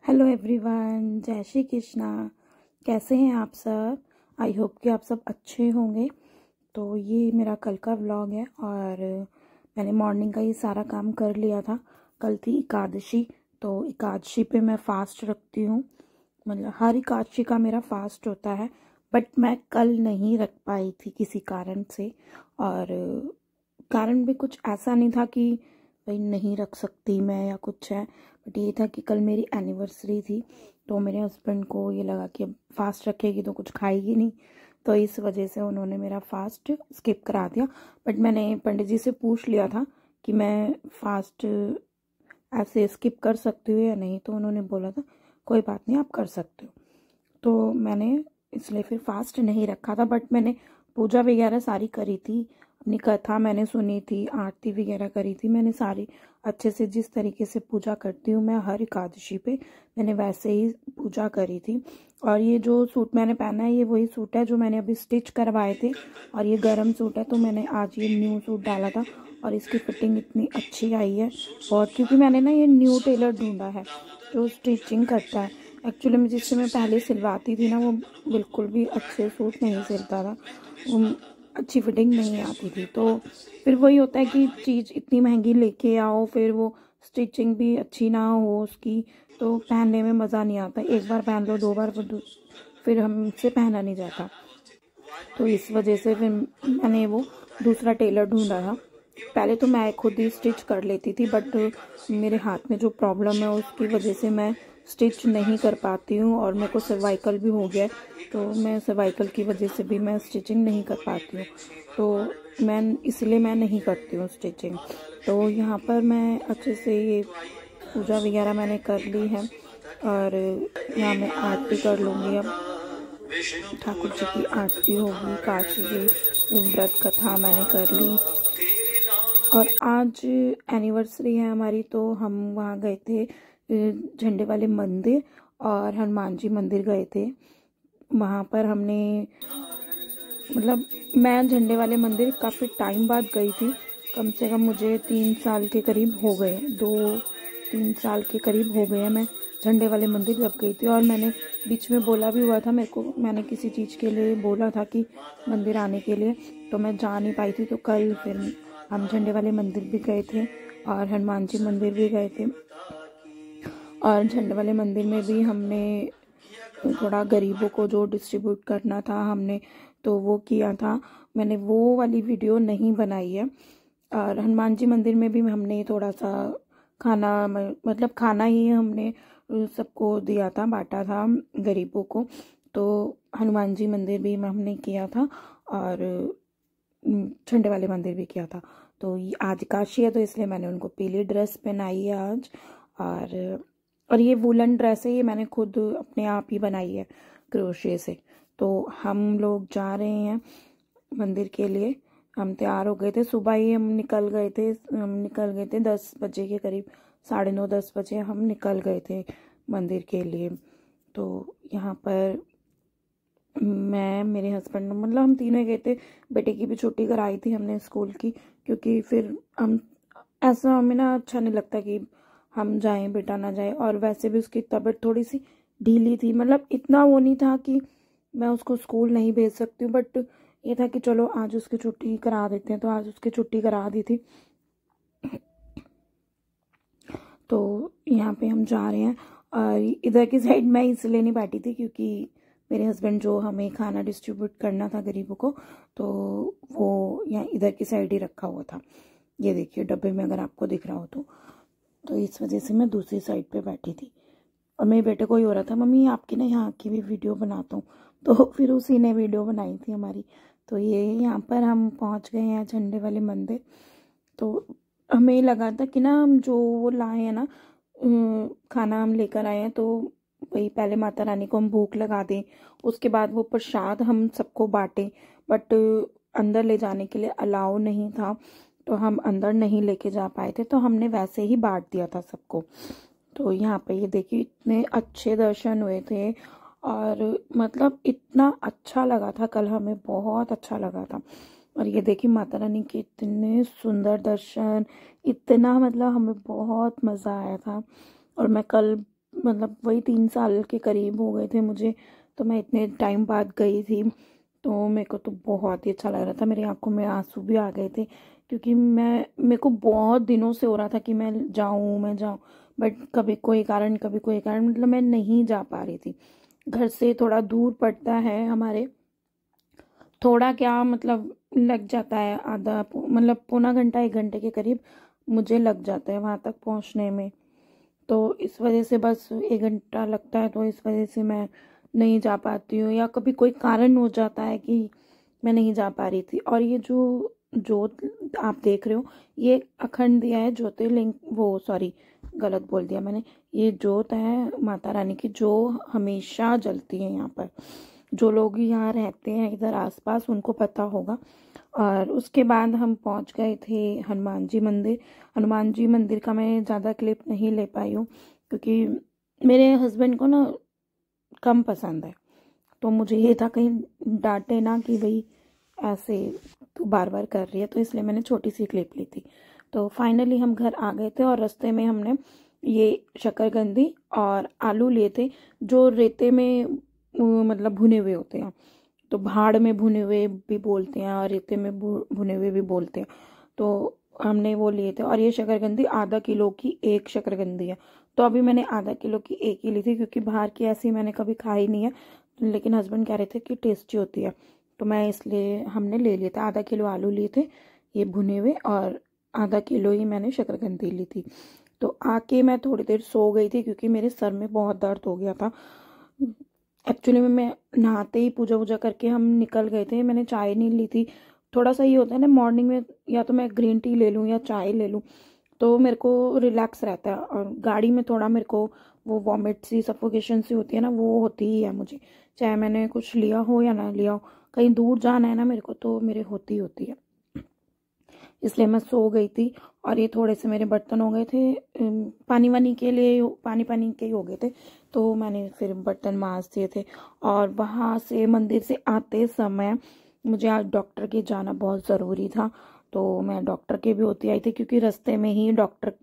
Hello everyone, जय श्री कृष्णा। कैसे हैं आप सब? आई होप कि आप सब अच्छे होंगे। तो ये मेरा कल का व्लॉग है और मैंने मॉर्निंग का ये सारा काम कर लिया था। कल थी एकादशी, तो एकादशी पे मैं फास्ट रखती हूँ। मतलब हर एकादशी का मेरा फास्ट होता है, बट मैं कल नहीं रख पाई थी किसी कारण से। और कारण भी कुछ ऐसा नहीं था कि भाई नहीं रख सकती मैं या कुछ है, बट ये था कि कल मेरी एनिवर्सरी थी। तो मेरे हस्बैंड को ये लगा कि अब फास्ट रखेगी तो कुछ खाएगी नहीं, तो इस वजह से उन्होंने मेरा फास्ट स्किप करा दिया। बट मैंने पंडित जी से पूछ लिया था कि मैं फास्ट ऐसे स्किप कर सकती हूँ या नहीं, तो उन्होंने बोला था कोई बात नहीं, आप कर सकते हो। तो मैंने इसलिए फिर फास्ट नहीं रखा था, बट मैंने पूजा वगैरह सारी करी थी, अपनी कथा मैंने सुनी थी, आरती वगैरह करी थी मैंने सारी अच्छे से। जिस तरीके से पूजा करती हूँ मैं हर एकादशी पे, मैंने वैसे ही पूजा करी थी। और ये जो सूट मैंने पहना है ये वही सूट है जो मैंने अभी स्टिच करवाए थे, और ये गर्म सूट है, तो मैंने आज ये न्यू सूट डाला था और इसकी फिटिंग इतनी अच्छी आई है बहुत, क्योंकि मैंने ना ये न्यू टेलर ढूंढा है जो स्टिचिंग करता है। एक्चुअली मैं जिससे मैं पहले सिलवाती थी ना, वो बिल्कुल भी अच्छे सूट नहीं सिलता था, वो अच्छी फिटिंग नहीं आती थी। तो फिर वही होता है कि चीज़ इतनी महंगी लेके आओ, फिर वो स्टिचिंग भी अच्छी ना हो उसकी, तो पहनने में मज़ा नहीं आता। एक बार पहन लो, दो बार, फिर हमसे पहना नहीं जाता। तो इस वजह से फिर मैंने वो दूसरा टेलर ढूंढा था। पहले तो मैं खुद ही स्टिच कर लेती थी, बट मेरे हाथ में जो प्रॉब्लम है उसकी वजह से मैं स्टिच नहीं कर पाती हूँ, और मेरे को सर्वाइकल भी हो गया है, तो मैं सर्वाइकल की वजह से भी मैं स्टिचिंग नहीं कर पाती हूँ। तो इसलिए मैं नहीं करती हूँ स्टिचिंग। तो यहाँ पर मैं अच्छे से ये पूजा वगैरह मैंने कर ली है, और यहाँ मैं आरती कर लूँगी। अब ठाकुर जी की आरती होगी, काशी की व्रत कथा मैंने कर ली। और आज एनिवर्सरी है हमारी, तो हम वहाँ गए थे झंडे वाले मंदिर और हनुमान जी मंदिर गए थे। वहाँ पर हमने मतलब मैं झंडे वाले मंदिर काफ़ी टाइम बाद गई थी। कम से कम मुझे 3 साल के करीब हो गए, 2-3 साल के करीब हो गए हैं मैं झंडे वाले मंदिर जब गई थी। और मैंने बीच में बोला भी हुआ था, मेरे को मैंने किसी चीज़ के लिए बोला था कि मंदिर आने के लिए, तो मैं जा नहीं पाई थी। तो कल फिर हम झंडे वाले मंदिर भी गए थे और हनुमान जी मंदिर भी गए थे। और झंडे वाले मंदिर में भी हमने थोड़ा गरीबों को जो डिस्ट्रीब्यूट करना था हमने, तो वो किया था। मैंने वो वाली वीडियो नहीं बनाई है। और हनुमान जी मंदिर में भी हमने थोड़ा सा खाना, मतलब खाना ही हमने सबको दिया था, बांटा था गरीबों को। तो हनुमान जी मंदिर भी हमने किया था और झंडे वाले मंदिर भी किया था। तो ये आज काशी है, तो इसलिए मैंने उनको पीली ड्रेस पहनाई है आज। और ये वुलन ड्रेस है, ये मैंने खुद अपने आप ही बनाई है क्रोशे से। तो हम लोग जा रहे हैं मंदिर के लिए। हम तैयार हो गए थे, सुबह ही हम निकल गए थे 10 बजे के करीब, 9:30-10 बजे हम निकल गए थे मंदिर के लिए। तो यहाँ पर मैं, मेरे हस्बैंड, मतलब हम तीनों गए थे। बेटे की भी छुट्टी कराई थी हमने स्कूल की, क्योंकि फिर हम ऐसा हमें ना अच्छा नहीं लगता कि हम जाएं बेटा ना जाए। और वैसे भी उसकी तबीयत थोड़ी सी ढीली थी, मतलब इतना वो नहीं था कि मैं उसको स्कूल नहीं भेज सकती हूँ, बट ये था कि चलो आज उसकी छुट्टी करा देते हैं, तो आज उसकी छुट्टी करा दी थी। तो यहाँ पे हम जा रहे हैं। और इधर की साइड मैं इसलिए नहीं बैठी थी क्योंकि मेरे हस्बैंड जो हमें खाना डिस्ट्रीब्यूट करना था गरीबों को, तो वो यहाँ इधर की साइड ही रखा हुआ था। ये देखिए डब्बे में, अगर आपको दिख रहा हो तो इस वजह से मैं दूसरी साइड पे बैठी थी। और मेरे बेटे को ही हो रहा था, मम्मी आपकी ना यहाँ की भी वीडियो बनाता हूँ, तो फिर उसी ने वीडियो बनाई थी हमारी। तो ये यहाँ पर हम पहुँच गए हैं झंडे वाले मंदिर। तो हमें लगा था कि ना हम जो वो लाए हैं ना, खाना हम लेकर आए हैं, तो वही पहले माता रानी को हम भूख लगा दें, उसके बाद वो प्रसाद हम सबको बांटें। बट अंदर ले जाने के लिए अलाउ नहीं था, तो हम अंदर नहीं लेके जा पाए थे, तो हमने वैसे ही बांट दिया था सबको। तो यहाँ पे ये देखिए इतने अच्छे दर्शन हुए थे, और मतलब इतना अच्छा लगा था कल, हमें बहुत अच्छा लगा था। और ये देखिए माता रानी के इतने सुंदर दर्शन, इतना मतलब हमें बहुत मज़ा आया था। और मैं कल मतलब वही 3 साल के करीब हो गए थे मुझे, तो मैं इतने टाइम बाद गई थी। तो मेरे को तो बहुत ही अच्छा लग रहा था, मेरी आंखों में आंसू भी आ गए थे, क्योंकि मेरे को बहुत दिनों से हो रहा था कि मैं जाऊं, बट कभी कोई कारण मतलब मैं नहीं जा पा रही थी। घर से थोड़ा दूर पड़ता है हमारे, थोड़ा क्या मतलब लग जाता है मतलब पौना घंटा 1 घंटे के करीब मुझे लग जाता है वहाँ तक पहुँचने में। तो इस वजह से बस 1 घंटा लगता है, तो इस वजह से मैं नहीं जा पाती हूँ, या कभी कोई कारण हो जाता है कि मैं नहीं जा पा रही थी। और ये जो जोत आप देख रहे हो, ये अखंड दिया है ज्योतिर्लिंग, वो सॉरी गलत बोल दिया मैंने। ये जोत है माता रानी की, जो हमेशा जलती है यहाँ पर। जो लोग यहाँ रहते हैं इधर आसपास उनको पता होगा। और उसके बाद हम पहुंच गए थे हनुमान जी मंदिर। हनुमान जी मंदिर का मैं ज़्यादा क्लिप नहीं ले पाई हूँ, क्योंकि मेरे हस्बैंड को ना कम पसंद है, तो मुझे ये था कहीं डांटे ना कि भाई ऐसे तू बार बार कर रही है, तो इसलिए मैंने छोटी सी क्लिप ली थी। तो फाइनली हम घर आ गए थे, और रास्ते में हमने ये शकरकंदी और आलू लिए थे, जो रेते में मतलब भुने हुए होते हैं। तो भाड़ में भुने हुए भी बोलते हैं और रेते में भुने हुए भी बोलते हैं। तो हमने वो लिए थे, और ये शकरकंदी आधा किलो की एक शकरकंदी है। तो अभी मैंने आधा किलो की एक ही ली थी, क्योंकि बाहर की ऐसी मैंने कभी खाई नहीं है, लेकिन हस्बैंड कह रहे थे कि टेस्टी होती है, तो मैं इसलिए हमने ले लिए थे। आधा किलो आलू लिए थे ये भुने हुए, और आधा किलो ही मैंने शकरकंदी ली थी। तो आके मैं थोड़ी देर सो गई थी, क्योंकि मेरे सर में बहुत दर्द हो गया था। एक्चुअली में मैं नहाते ही पूजा वूजा करके हम निकल गए थे, मैंने चाय नहीं ली थी। थोड़ा सा ये होता है ना मॉर्निंग में, या तो मैं ग्रीन टी ले लूँ या चाय ले लूँ, तो मेरे को रिलैक्स रहता है। और गाड़ी में थोड़ा मेरे को वो वॉमिट सी सफोकेशन सी होती है ना, वो होती ही है मुझे, चाहे मैंने कुछ लिया हो या ना लिया हो। कहीं दूर जाना है ना मेरे को, तो मेरे होती होती है। इसलिए मैं सो गई थी। और ये थोड़े से मेरे बर्तन हो गए थे, पानी वानी के लिए, पानी पानी के ही हो गए थे, तो मैंने फिर बर्तन मांज दिए थे। और वहाँ से मंदिर से आते समय मुझे आज डॉक्टर के जाना बहुत ज़रूरी था, तो मैं डॉक्टर के भी होती आई थी, क्योंकि रास्ते में ही डॉक्टर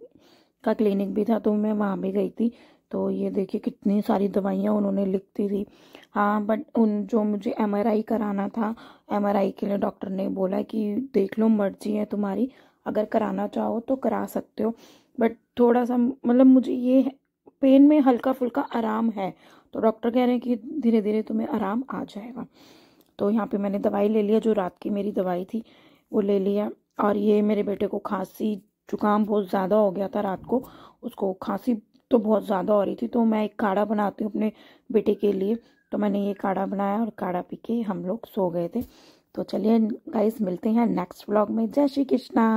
का क्लिनिक भी था, तो मैं वहाँ भी गई थी। तो ये देखिए कितनी सारी दवाइयाँ उन्होंने लिखती थी। हाँ, बट उन जो मुझे एमआरआई कराना था, एमआरआई के लिए डॉक्टर ने बोला कि देख लो, मर्जी है तुम्हारी, अगर कराना चाहो तो करा सकते हो। बट थोड़ा सा मतलब मुझे ये पेन में हल्का फुल्का आराम है, तो डॉक्टर कह रहे हैं कि धीरे धीरे तुम्हें आराम आ जाएगा। तो यहाँ पे मैंने दवाई ले लिया, जो रात की मेरी दवाई थी वो ले लिया। और ये मेरे बेटे को खांसी जुकाम बहुत ज़्यादा हो गया था रात को, उसको खांसी तो बहुत ज़्यादा हो रही थी, तो मैं एक काढ़ा बनाती हूँ अपने बेटे के लिए। तो मैंने ये काढ़ा बनाया, और काढ़ा पी के हम लोग सो गए थे। तो चलिए गाइस, मिलते हैं नेक्स्ट व्लॉग में। जय श्री कृष्णा।